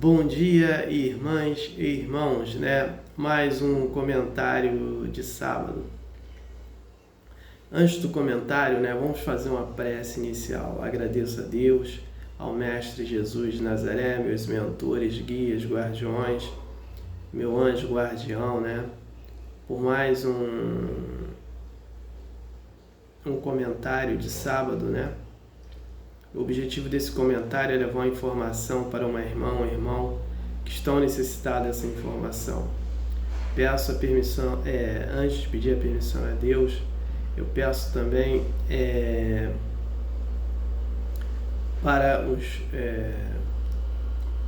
Bom dia, irmãs e irmãos, né? Mais um comentário de sábado. Antes do comentário, né, vamos fazer uma prece inicial. Agradeço a Deus, ao Mestre Jesus de Nazaré, meus mentores, guias, guardiões, meu anjo guardião, né? Por mais um comentário de sábado, né? O objetivo desse comentário é levar uma informação para uma irmã ou um irmão que estão necessitados dessa informação. Peço a permissão, antes de pedir a permissão a Deus, eu peço também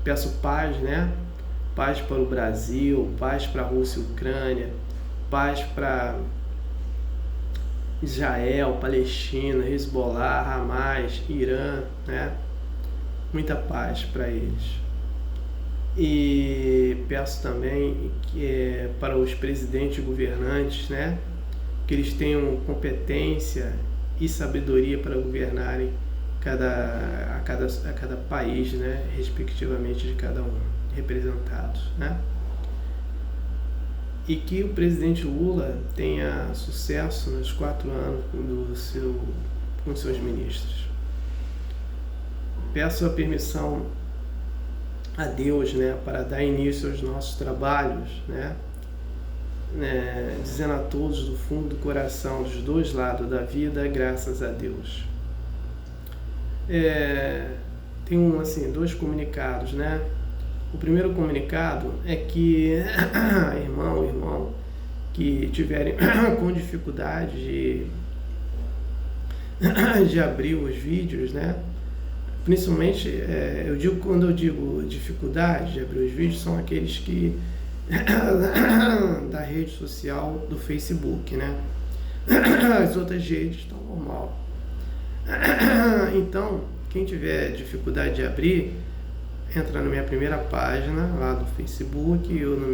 peço paz, né? Paz para o Brasil, paz para a Rússia e Ucrânia, paz para Israel, Palestina, Hezbollah, Hamas, Irã, né? Muita paz para eles. E peço também que para os presidentes e governantes, né? Que eles tenham competência e sabedoria para governarem a cada país, né? Respectivamente de cada um, representados, né? E que o presidente Lula tenha sucesso nos 4 anos com seus ministros. Peço a permissão a Deus, né, para dar início aos nossos trabalhos, né, dizendo a todos do fundo do coração, dos dois lados da vida, graças a Deus. Tem dois comunicados, né? O primeiro comunicado é que irmão que tiverem com dificuldade de abrir os vídeos, né? Principalmente, quando eu digo dificuldade de abrir os vídeos, são aqueles que da rede social do Facebook, né? As outras redes estão normal. Então, quem tiver dificuldade de abrir, entra na minha primeira página lá do Facebook ou na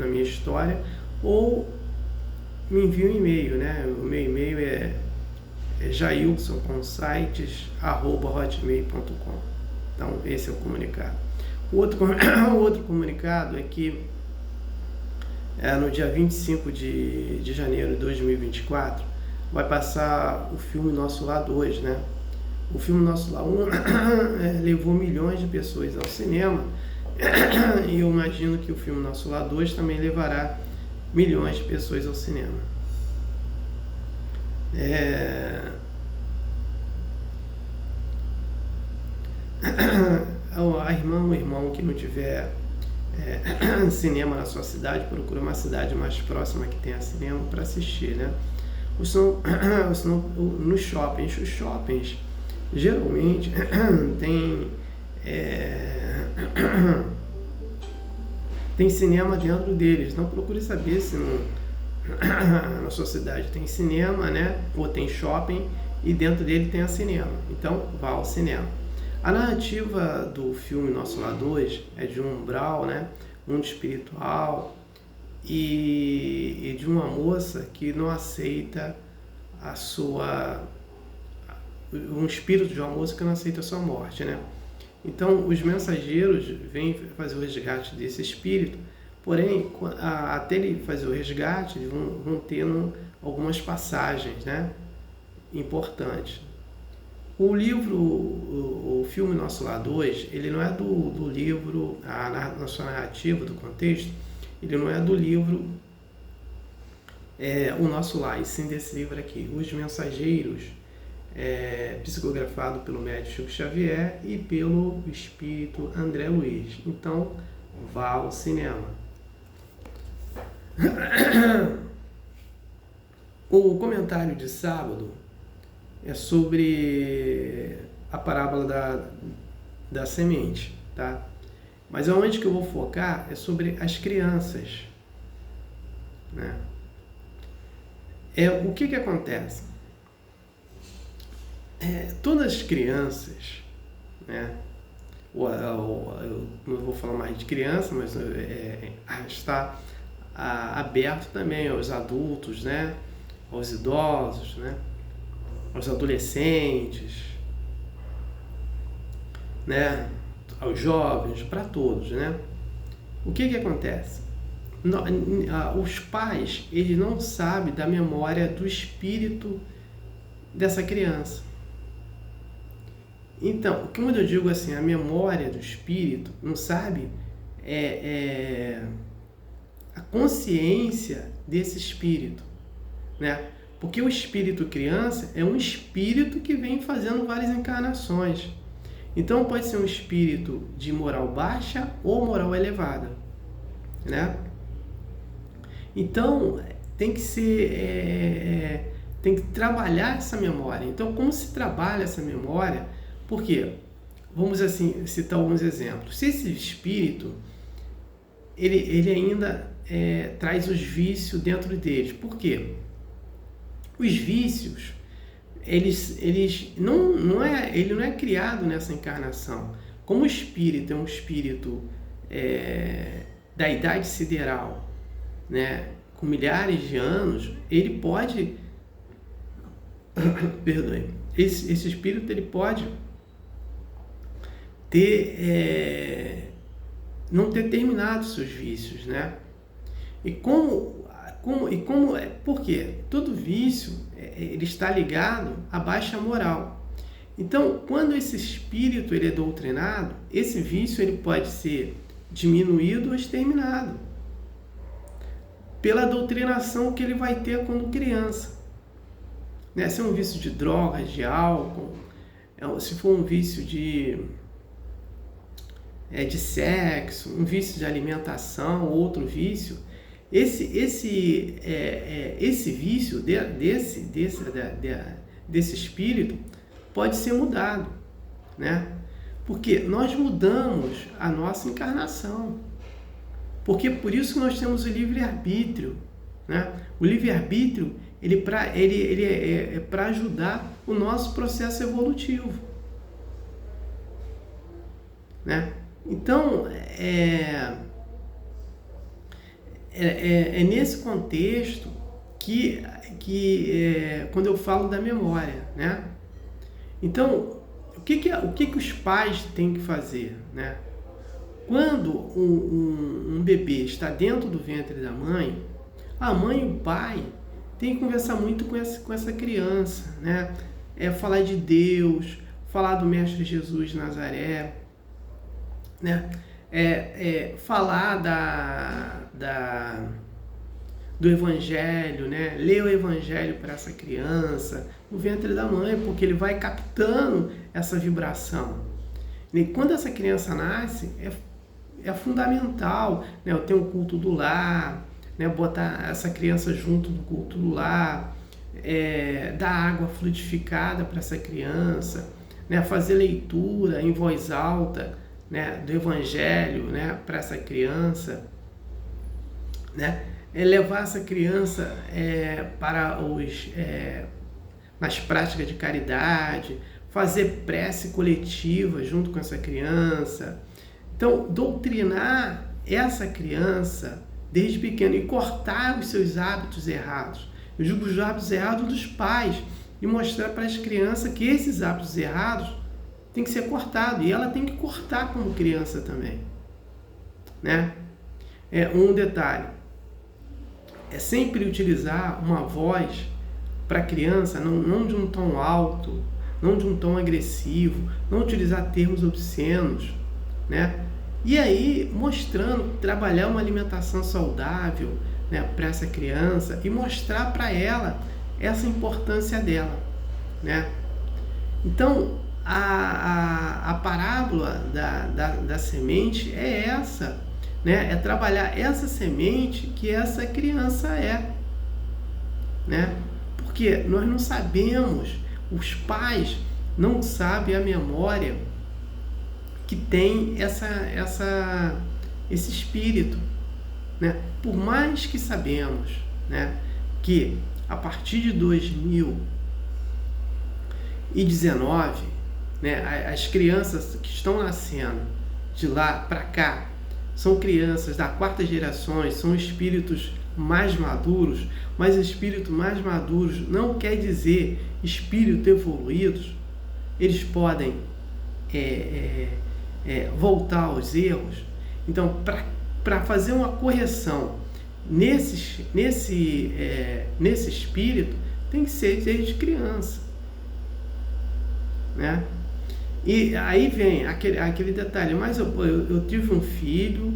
minha história, ou me envia um e-mail, né? O meu e-mail é jailson.consites@hotmail.com. Então esse é o comunicado. O outro comunicado é que no dia 25 de janeiro de 2024 vai passar o filme Nosso Lar 2, né? O filme Nosso Lar 1 levou milhões de pessoas ao cinema, e eu imagino que o filme Nosso Lar 2 também levará milhões de pessoas ao cinema. A irmã ou irmão que não tiver cinema na sua cidade, procura uma cidade mais próxima que tenha cinema para assistir, né? Ou senão, nos shoppings. Os shoppings geralmente tem cinema dentro deles. Então procure saber se na sua cidade tem cinema, né? Ou tem shopping e dentro dele tem a cinema. Então vá ao cinema. A narrativa do filme Nosso Lar 2 é de um umbral, né? Mundo espiritual, e de uma moça que não aceita um espírito de uma moça que não aceita a sua morte, né? Então os mensageiros vêm fazer o resgate desse espírito, porém até ele fazer o resgate eles vão tendo algumas passagens, né, importantes. O filme Nosso Lar 2, ele não é do livro, na sua narrativa, do contexto, ele não é do livro O Nosso Lar, e sim desse livro aqui, Os Mensageiros, psicografado pelo médium Chico Xavier e pelo espírito André Luiz. Então, vá ao cinema. O comentário de sábado é sobre a parábola da semente, tá? Mas aonde que eu vou focar é sobre as crianças, né? O que acontece? Todas as crianças, né? Eu não vou falar mais de criança, mas está aberto também aos adultos, né? Aos idosos, né? Aos adolescentes, né? aos jovens, para todos, né? O que acontece? Os pais, eles não sabem da memória do espírito dessa criança. Então, como eu digo assim, a memória do espírito não sabe a consciência desse espírito, né? Porque o espírito criança é um espírito que vem fazendo várias encarnações. Então pode ser um espírito de moral baixa ou moral elevada, né? Então tem que ser, tem que trabalhar essa memória. Então como se trabalha essa memória? Porque, vamos assim citar alguns exemplos. Se esse espírito ele ainda traz os vícios dentro dele, por quê? Os vícios, ele não é criado nessa encarnação. Como o espírito é um espírito da idade sideral, né, com milhares de anos, ele pode, perdoe, esse espírito ele pode não ter terminado seus vícios, né? Por quê? Todo vício ele está ligado à baixa moral. Então, quando esse espírito ele é doutrinado, esse vício ele pode ser diminuído ou exterminado pela doutrinação que ele vai ter quando criança, né? Se é um vício de drogas, de álcool, se for um vício de sexo, um vício de alimentação, outro vício, esse vício desse espírito pode ser mudado, né? Porque nós mudamos a nossa encarnação. Porque por isso que nós temos o livre-arbítrio, né? O livre-arbítrio ele é para ajudar o nosso processo evolutivo, né? Então, nesse contexto que quando eu falo da memória, né? Então, o que os pais têm que fazer, né? Quando um bebê está dentro do ventre da mãe, a mãe e o pai têm que conversar muito com essa criança, né? Falar de Deus, falar do Mestre Jesus de Nazaré, né? Falar do Evangelho, né? Ler o Evangelho para essa criança no ventre da mãe, porque ele vai captando essa vibração. E quando essa criança nasce, é fundamental, né? Eu tenho o culto do lar, né? Botar essa criança junto do culto do lar, dar água fluidificada para essa criança, né? Fazer leitura em voz alta, né, do Evangelho, né, para essa criança, né, levar essa criança para nas práticas de caridade, fazer prece coletiva junto com essa criança. Então, doutrinar essa criança desde pequeno e cortar os seus hábitos errados. Eu digo os hábitos errados dos pais e mostrar para as crianças que esses hábitos errados tem que ser cortado, e ela tem que cortar como criança também, né? Um detalhe, sempre utilizar uma voz para a criança, não de um tom alto, não de um tom agressivo, não utilizar termos obscenos, né? E aí, mostrando, trabalhar uma alimentação saudável, né, para essa criança e mostrar para ela essa importância dela, né? Então, a parábola da semente é essa, né? É trabalhar essa semente que essa criança né? Porque nós não sabemos, os pais não sabem a memória que tem esse espírito, né? Por mais que sabemos, né, que a partir de 2019, né, as crianças que estão nascendo de lá para cá são crianças da quarta geração, são espíritos mais maduros, mas espíritos mais maduros não quer dizer espíritos evoluídos. Eles podem voltar aos erros. Então, para fazer uma correção nesse espírito, tem que ser desde criança, né? E aí vem aquele detalhe, mas eu tive um filho,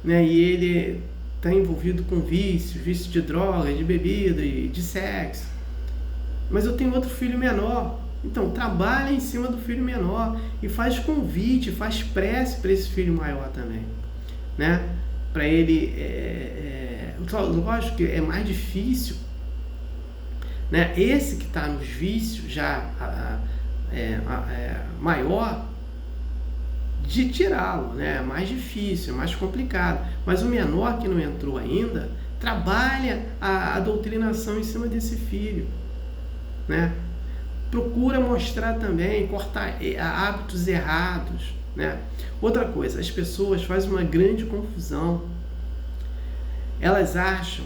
né, e ele está envolvido com vício de droga, de bebida e de sexo, mas eu tenho outro filho menor. Então trabalha em cima do filho menor e faz convite, faz prece para esse filho maior também, né? Para ele, lógico que é mais difícil, né? Esse que está nos vícios já maior, de tirá-lo, né? É mais difícil, é mais complicado. Mas o menor que não entrou ainda, trabalha a doutrinação em cima desse filho, né? Procura mostrar também, cortar hábitos errados, né? Outra coisa, as pessoas fazem uma grande confusão. Elas acham,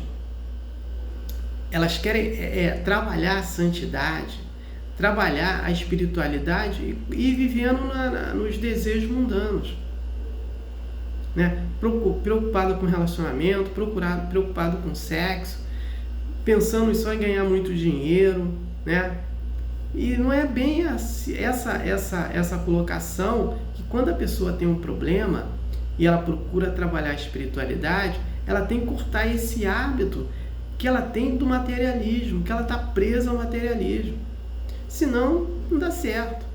elas querem trabalhar a santidade, trabalhar a espiritualidade e vivendo nos desejos mundanos, né? Preocupado com relacionamento, preocupado com sexo, pensando só em ganhar muito dinheiro, né? E não é bem essa colocação, que quando a pessoa tem um problema e ela procura trabalhar a espiritualidade, ela tem que cortar esse hábito que ela tem do materialismo, que ela está presa ao materialismo. Senão, não dá certo,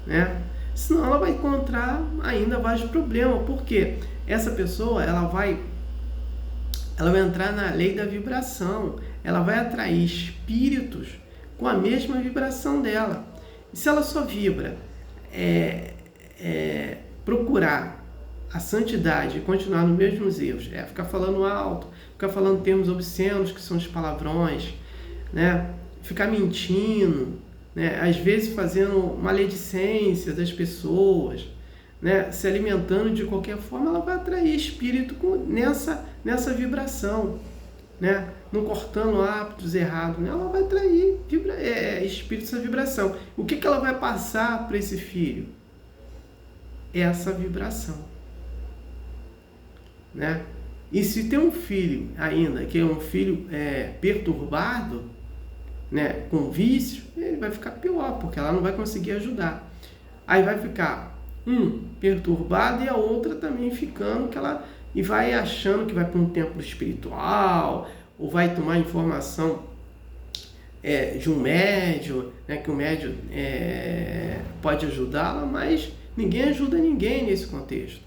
né? Senão ela vai encontrar ainda vários problemas, porque essa pessoa ela vai entrar na lei da vibração, ela vai atrair espíritos com a mesma vibração dela. E se ela só vibra procurar a santidade e continuar nos mesmos erros, ficar falando alto, ficar falando termos obscenos, que são os palavrões, né? Ficar mentindo, né? Às vezes fazendo maledicência das pessoas, né? Se alimentando de qualquer forma, ela vai atrair espírito nessa vibração, né? Não cortando hábitos errados, né? Ela vai atrair espírito nessa vibração. O que ela vai passar para esse filho? Essa vibração, né? E se tem um filho ainda, que é um filho perturbado, né, com vício, ele vai ficar pior, porque ela não vai conseguir ajudar. Aí vai ficar perturbado e a outra também ficando, e vai achando que vai para um templo espiritual, ou vai tomar informação de um médium, né, que o médium pode ajudá-la, mas ninguém ajuda ninguém nesse contexto,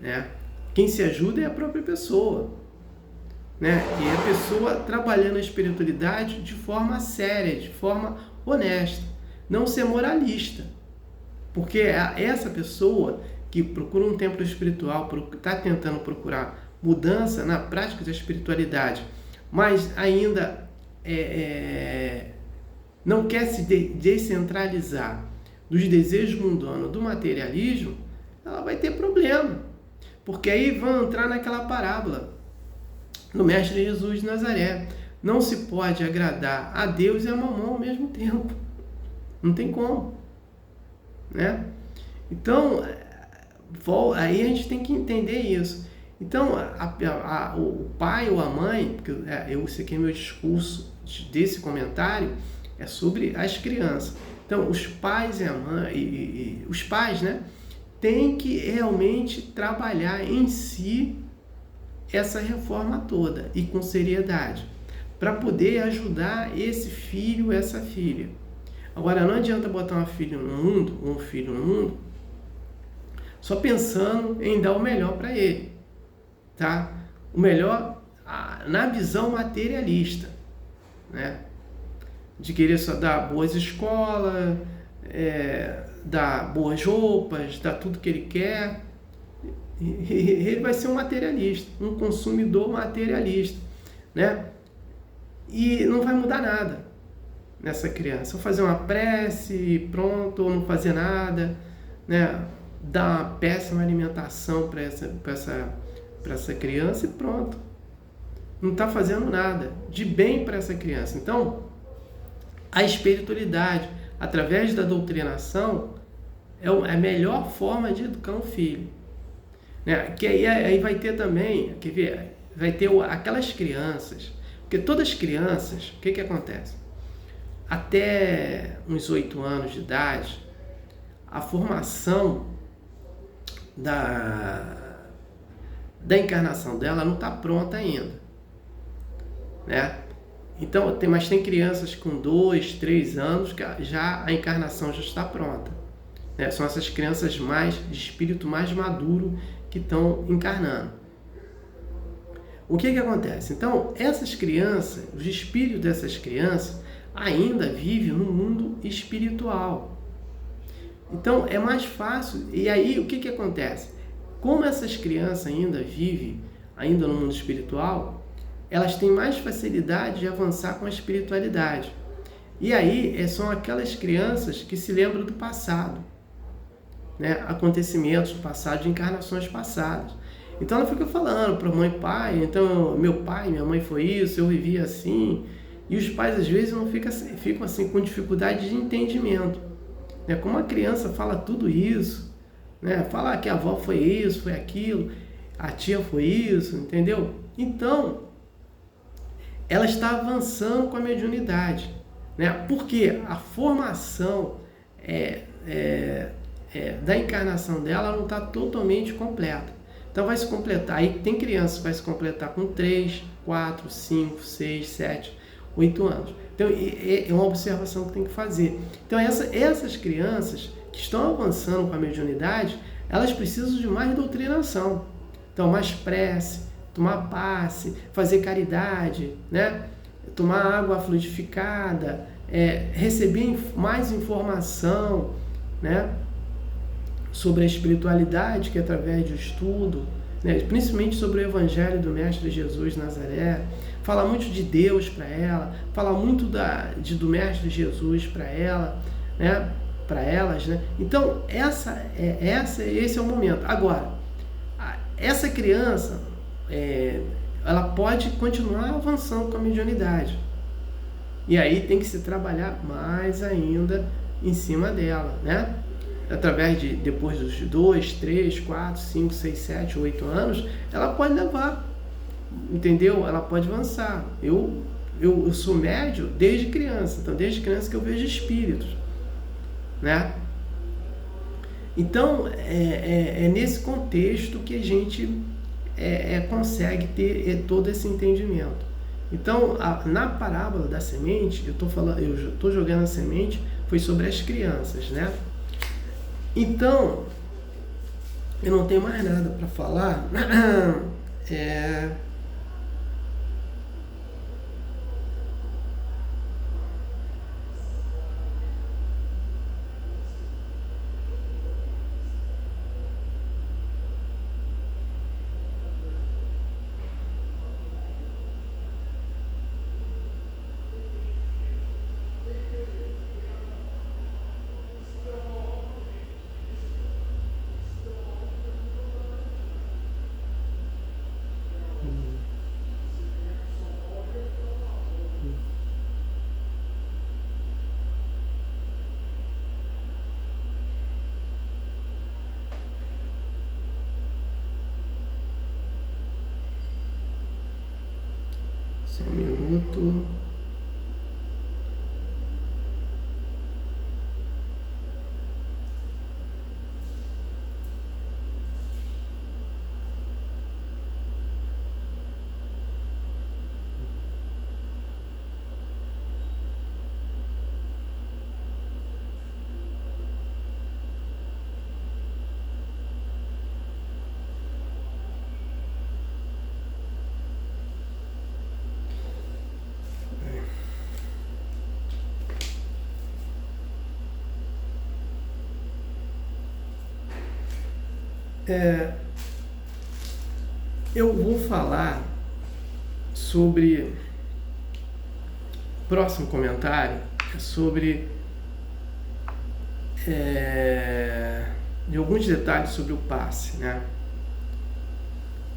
né? Quem se ajuda é a própria pessoa, né? E a pessoa trabalhando a espiritualidade de forma séria, de forma honesta, não ser moralista, porque essa pessoa que procura um templo espiritual, está tentando procurar mudança na prática da espiritualidade, mas ainda não quer se descentralizar dos desejos mundanos, do materialismo, ela vai ter problema, porque aí vão entrar naquela parábola do Mestre Jesus de Nazaré. Não se pode agradar a Deus e a Mamon ao mesmo tempo. Não tem como, né? Então, aí a gente tem que entender isso. Então, o pai ou a mãe, porque esse aqui é meu discurso desse comentário, é sobre as crianças. Então, os pais e a mãe, os pais, né, têm que realmente trabalhar em si essa reforma toda e com seriedade, para poder ajudar esse filho, essa filha. Agora, não adianta botar um filho no mundo, só pensando em dar o melhor para ele, tá? O melhor na visão materialista, né? De querer só dar boas escolas, dar boas roupas, dar tudo que ele quer. Ele vai ser um materialista, um consumidor materialista, né? E não vai mudar nada nessa criança. Vou fazer uma prece e pronto, ou não fazer nada, né? Dar uma péssima alimentação para essa criança e pronto. Não está fazendo nada de bem para essa criança. Então, a espiritualidade, através da doutrinação, é a melhor forma de educar um filho, né? Que aí vai ter também, quer ver, vai ter aquelas crianças, porque todas as crianças, o que acontece? Até uns 8 anos de idade, a formação da encarnação dela não está pronta ainda, né? Então, mas tem crianças com 2, 3 anos que já a encarnação já está pronta, né? São essas crianças de espírito mais maduro que estão encarnando. O que acontece? Então, essas crianças, os espíritos dessas crianças ainda vivem no mundo espiritual. Então, é mais fácil. E aí, o que acontece? Como essas crianças ainda vivem ainda no mundo espiritual, elas têm mais facilidade de avançar com a espiritualidade. E aí, são aquelas crianças que se lembram do passado, né? Acontecimentos do passado, de encarnações passadas. Então ela fica falando para mãe e pai, então meu pai, minha mãe foi isso, eu vivia assim. E os pais às vezes não ficam assim com dificuldade de entendimento, né? Como a criança fala tudo isso, né? Fala que a avó foi isso, foi aquilo, a tia foi isso, entendeu? Então ela está avançando com a mediunidade, né? Porque a formação da encarnação dela não está totalmente completa. Então vai se completar, aí tem criança que vai se completar com 3, 4, 5, 6, 7, 8 anos. Então é uma observação que tem que fazer. Então essas crianças que estão avançando com a mediunidade, elas precisam de mais doutrinação. Então mais prece, tomar passe, fazer caridade, né? Tomar água fluidificada, receber mais informação, né? Sobre a espiritualidade, que é através do estudo, né? Principalmente sobre o Evangelho do Mestre Jesus Nazaré, fala muito de Deus para ela, fala muito do Mestre Jesus para ela, né? Para elas, né? Então esse é o momento. Agora, essa criança, ela pode continuar avançando com a mediunidade, e aí tem que se trabalhar mais ainda em cima dela, né? Através depois dos 2, 3, 4, 5, 6, 7, 8 anos, ela pode levar, entendeu? Ela pode avançar. Eu sou médium desde criança, então desde criança que eu vejo espíritos, né? Então, é nesse contexto que a gente consegue ter todo esse entendimento. Então, na parábola da semente, eu estou jogando a semente, foi sobre as crianças, né? Então, eu não tenho mais nada para falar. Só um minuto. Eu vou falar sobre... Próximo comentário é sobre de alguns detalhes sobre o passe, né?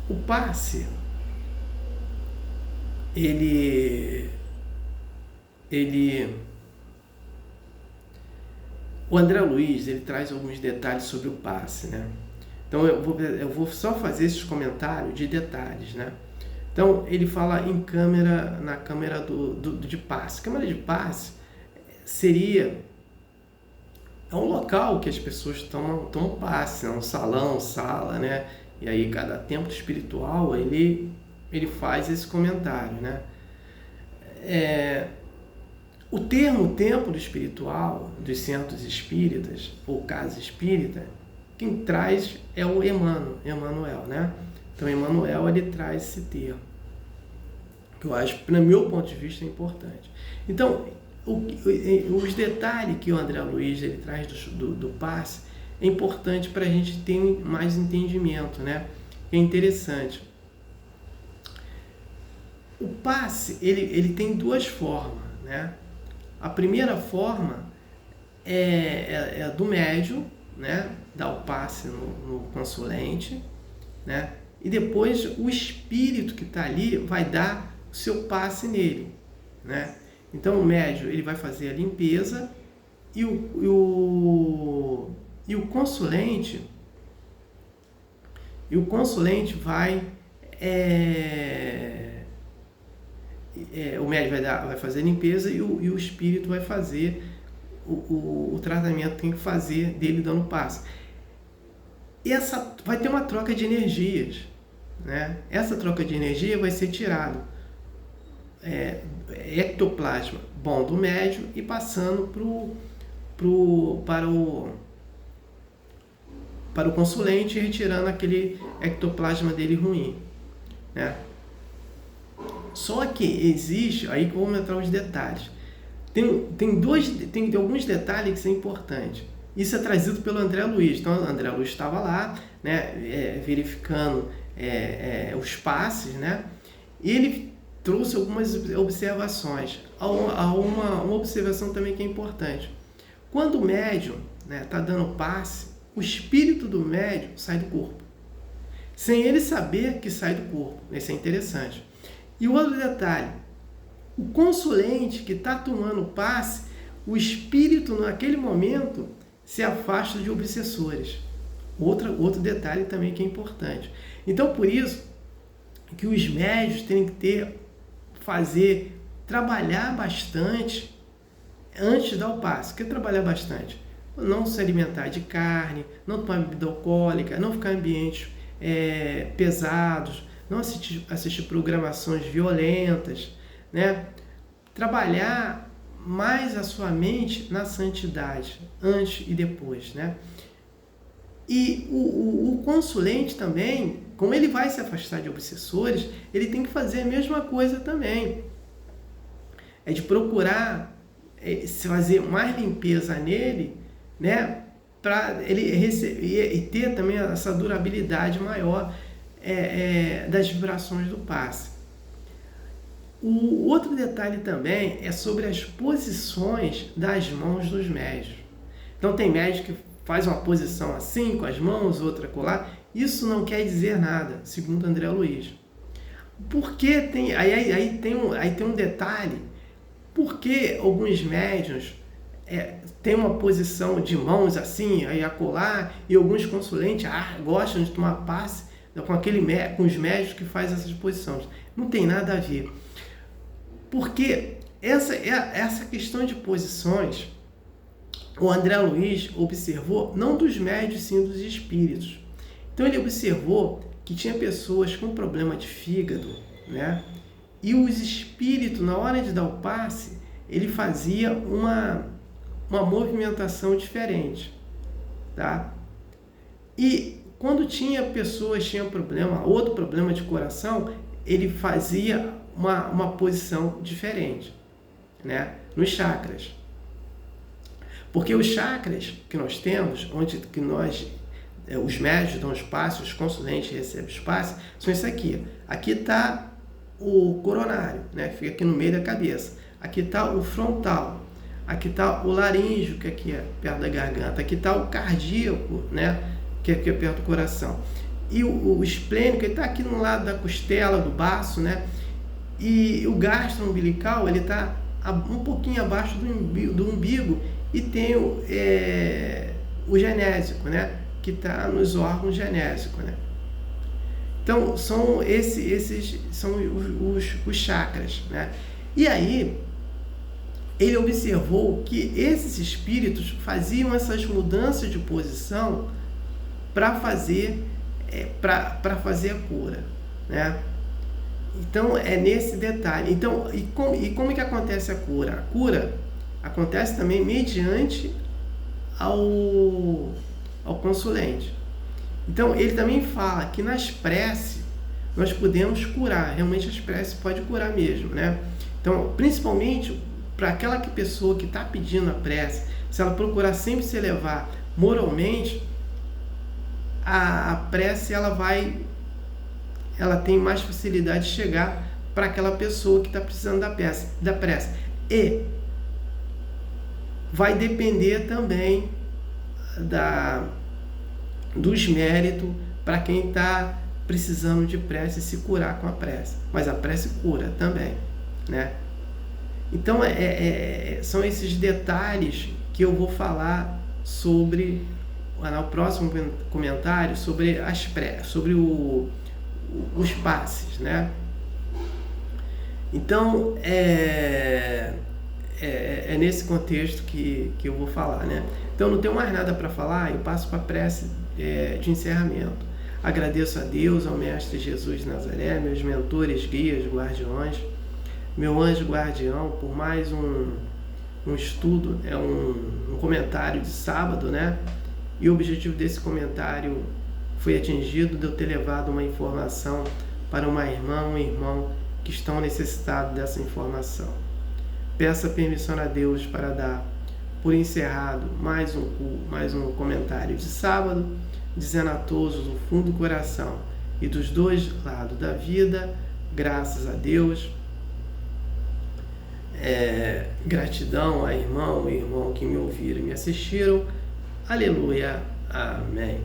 O passe, ele O André Luiz, ele traz alguns detalhes sobre o passe, né? Então eu vou só fazer esses comentários de detalhes, né? Então ele fala na câmera de passe. Câmera de passe seria um local que as pessoas tomam passe, um salão, sala, né? E aí cada templo espiritual ele faz esse comentário, né? O termo templo espiritual dos centros espíritas ou casa espírita, quem traz é o Emmanuel, né? Então Emmanuel ele traz esse termo, que eu acho, no meu ponto de vista, é importante. Então, os detalhes que o André Luiz ele traz do passe é importante para a gente ter mais entendimento, né? É interessante. O passe ele tem duas formas, né? A primeira forma é do médium, né? Dá o passe no consulente, né? E depois o espírito que está ali vai dar o seu passe nele, né? Então o médium ele vai fazer a limpeza e o consulente vai o médium vai fazer a limpeza e o espírito vai fazer o tratamento que tem que fazer dele dando passe. Vai ter uma troca de energias, né? Essa troca de energia vai ser tirado ectoplasma bom do médium e passando para o consulente, retirando aquele ectoplasma dele ruim, né? Só que existe, aí que eu vou entrar os detalhes. Tem alguns detalhes que são importantes. Isso é trazido pelo André Luiz. Então, o André Luiz estava lá, né, verificando os passes, né? E ele trouxe algumas observações. Uma observação também que é importante. Quando o médium está dando passe, o espírito do médium sai do corpo, sem ele saber que sai do corpo. Isso é interessante. E o outro detalhe, o consulente que está tomando o passe, o espírito naquele momento se afasta de obsessores. Outro detalhe também que é importante. Então, por isso que os médios têm que trabalhar bastante antes de dar o passe. O que é trabalhar bastante? Não se alimentar de carne, não tomar bebida alcoólica, não ficar em ambientes pesados, não assistir programações violentas, né? Trabalhar mais a sua mente na santidade, antes e depois, né? E o consulente também, como ele vai se afastar de obsessores, ele tem que fazer a mesma coisa também. É de procurar fazer mais limpeza nele, né? Para ele receber e ter também essa durabilidade maior das vibrações do passe. O outro detalhe também é sobre as posições das mãos dos médios. Então tem médios que faz uma posição assim, com as mãos, outra colar. Isso não quer dizer nada, segundo André Luiz. Porque aí tem um detalhe. Porque alguns médiuns têm uma posição de mãos assim, aí a colar, e alguns consulentes gostam de tomar passe com os médios que fazem essas posições. Não tem nada a ver. Porque essa questão de posições, o André Luiz observou, não dos médios, sim dos espíritos. Então ele observou que tinha pessoas com problema de fígado, né? E os espíritos, na hora de dar o passe, ele fazia uma movimentação diferente, tá? E quando tinham outro problema de coração, ele fazia uma posição diferente, né? Nos chakras. Porque os chakras que nós temos, os médios dão espaço, os consulentes recebem espaço, são isso aqui. Aqui está o coronário, né? Fica aqui no meio da cabeça. Aqui está o frontal. Aqui está o laríngeo, que aqui é perto da garganta. Aqui está o cardíaco, né? Que aqui é perto do coração. E o esplênico, ele está aqui no lado da costela, do baço, né? E o gastro umbilical, ele está um pouquinho abaixo do umbigo e tem o genésico, né? Que está nos órgãos genésicos, né? Então, são esses são os chakras, né? E aí, ele observou que esses espíritos faziam essas mudanças de posição para fazer a cura, né? Então, é nesse detalhe. Então, e como que acontece a cura? A cura acontece também mediante ao consulente. Então, ele também fala que nas preces nós podemos curar. Realmente as preces podem curar mesmo, né? Então, principalmente para aquela pessoa que está pedindo a prece, se ela procurar sempre se elevar moralmente, a prece ela tem mais facilidade de chegar para aquela pessoa que está precisando da prece. E vai depender também dos méritos para quem está precisando de prece se curar com a prece. Mas a prece cura também, né? Então, são esses detalhes que eu vou falar sobre, no próximo comentário, sobre as preces, sobre os passes, né? Então, é nesse contexto que eu vou falar, né? Então, não tenho mais nada para falar, eu passo para a prece de encerramento. Agradeço a Deus, ao Mestre Jesus de Nazaré, meus mentores, guias, guardiões, meu anjo guardião, por mais um estudo, um comentário de sábado, né? E o objetivo desse comentário foi atingido de eu ter levado uma informação para uma irmã, um irmão que estão necessitados dessa informação. Peça permissão a Deus para dar por encerrado mais um comentário de sábado, dizendo a todos do fundo do coração e dos dois lados da vida, graças a Deus, gratidão a irmão e irmão que me ouviram e me assistiram. Aleluia. Amém.